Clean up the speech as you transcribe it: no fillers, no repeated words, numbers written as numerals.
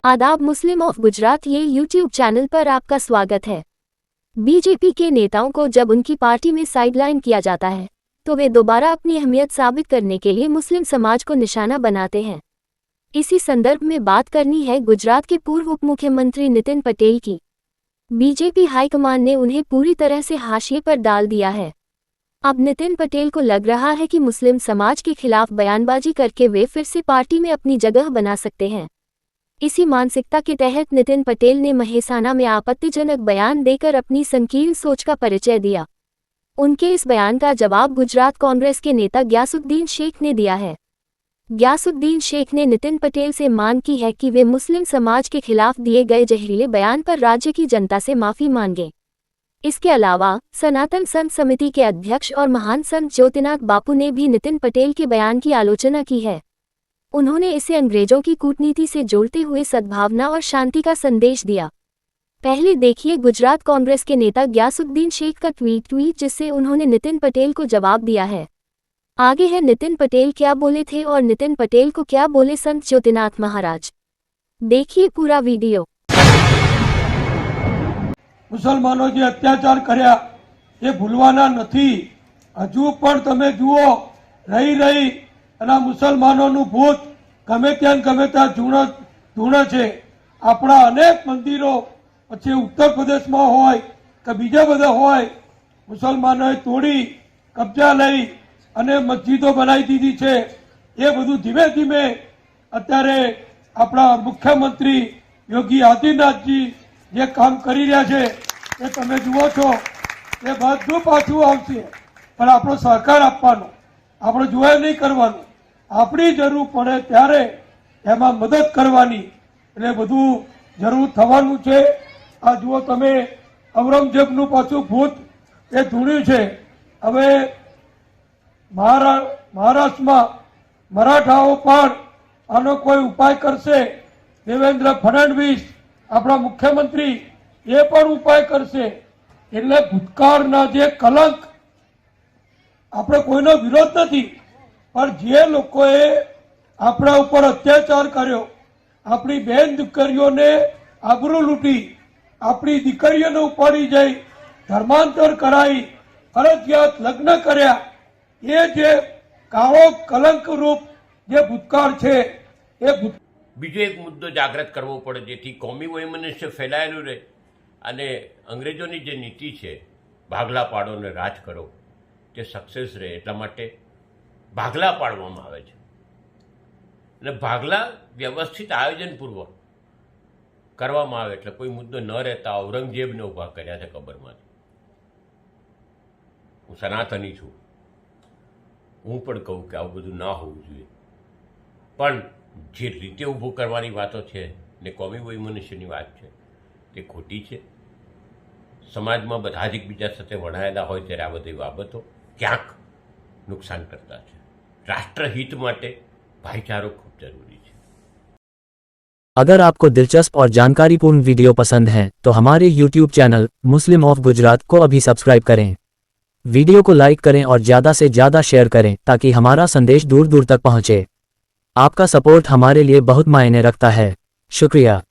आदाब। मुस्लिम ऑफ गुजरात ये YouTube channel पर आपका स्वागत है। बीजेपी के नेताओं को जब उनकी पार्टी में साइडलाइन किया जाता है तो वे दोबारा अपनी अहमियत साबित करने के लिए मुस्लिम समाज को निशाना बनाते हैं। इसी संदर्भ में बात करनी है गुजरात के पूर्व उप मुख्यमंत्री नितिन पटेल की। बीजेपी हाईकमान ने उन्हें पूरी तरह से हाशिए पर डाल दिया है। अब नितिन पटेल को लग रहा है कि मुस्लिम समाज के खिलाफ बयानबाजी करके वे फिर से पार्टी में अपनी जगह बना सकते हैं। इसी मानसिकता के तहत नितिन पटेल ने महेसाना में आपत्तिजनक बयान देकर अपनी संकीर्ण सोच का परिचय दिया। उनके इस बयान का जवाब गुजरात कांग्रेस के नेता ग्यासुद्दीन शेख ने दिया है। ग्यासुद्दीन शेख ने नितिन पटेल से मांग की है कि वे मुस्लिम समाज के खिलाफ दिए गए जहरीले बयान पर राज्य की जनता से माफी मांगें। इसके अलावा सनातन संत समिति के अध्यक्ष और महान संत ज्योतिनाथ बापू ने भी नितिन पटेल के बयान की आलोचना की है। उन्होंने इसे अंग्रेजों की कूटनीति से जोड़ते हुए सद्भावना और शांति का संदेश दिया। पहले देखिए गुजरात कांग्रेस के नेता ग्यासुद्दीन शेख का ट्वीट जिससे उन्होंने नितिन पटेल को जवाब दिया है। आगे है नितिन पटेल क्या बोले थे और नितिन पटेल को क्या बोले संत ज्योतिनाथ महाराज। देखिए पूरा वीडियो। मुसलमानों जे अत्याचार कर्या ए भूलवाना नथी। हजू पण तमे जुओ रही અને મુસલમાનોનું ભૂત ગમે ત્યાં ધૂણે છે। આપણા અનેક મંદિરો પછી ઉત્તર પ્રદેશમાં હોય કે બીજા બધા હોય મુસલમાનોએ તોડી કબજા લઈ અને મસ્જિદો બનાવી દીધી છે। એ બધું ધીમે ધીમે અત્યારે આપણા મુખ્યમંત્રી યોગી આદિત્યનાથજી જે કામ કરી રહ્યા છે એ તમે જુઓ છો એ બધું પાછું આવશે, પણ આપણો સહકાર આપવાનો, આપણે જોયા નહીં કરવાનું। આપણી જરૂર પડે ત્યારે એમાં મદદ કરવાની, એટલે બધું જરૂર થવાનું છે। આ જુઓ તમે ઔરંગઝેબનું પાછું ભૂત એ ધૂણ્યું છે। હવે મહારાષ્ટ્રમાં મરાઠાઓ પણ આનો કોઈ ઉપાય કરશે। દેવેન્દ્ર ફડણવીસ આપણા મુખ્યમંત્રી એ પણ ઉપાય કરશે। એટલે ભૂતકાળના જે કલંક, આપણે કોઈનો વિરોધ નથી, पर जे लोकोए अपना ऊपर अत्याचार कर्यो, अपनी बहन दीकरीओ ने आबरू लूटी, अपनी दीकरीओ ने उपाड़ी जाई धर्मांतर कराई, फरजियात लग्न कर्या, ये जे काळो कलंक रूप जे भूतकाळ छे ए बीजो एक मुद्दो जागृत करवो पड़े जेथी कौमी वैमनस्य फैलायेलुं रहे अने अंग्रेजोनी जे नीति छे भागला पाडो ने राज करो ते सक्सेस रहे एटला माटे भागला पाडवामां आवे छे અને ભાગલા વ્યવસ્થિત આયોજનપૂર્વક કરવામાં આવે એટલે કોઈ મુદ્દો ન રહેતા ઔરંગઝેબને ઊભા કર્યા છે કબરમાંથી। હું સનાતની છું, હું પણ કહું કે આવું બધું ના હોવું જોઈએ, પણ જે રીતે ઊભું કરવાની વાતો છે ને કોમી વૈમનસ્યની વાત છે તે ખોટી છે। સમાજમાં બધા જ એકબીજા સાથે વણાયેલા હોય ત્યારે આ બધી બાબતો ક્યાંક નુકસાન કરતા છે। राष्ट्रहित माटे भाईचारो खूब जरूरी है। अगर आपको दिलचस्प और जानकारीपूर्ण वीडियो पसंद हैं तो हमारे YouTube channel Muslim of Gujarat को अभी सब्सक्राइब करें। वीडियो को लाइक करें और ज़्यादा से ज़्यादा शेयर करें ताकि हमारा संदेश दूर दूर तक पहुंचे। आपका सपोर्ट हमारे लिए बहुत मायने रखता है। शुक्रिया।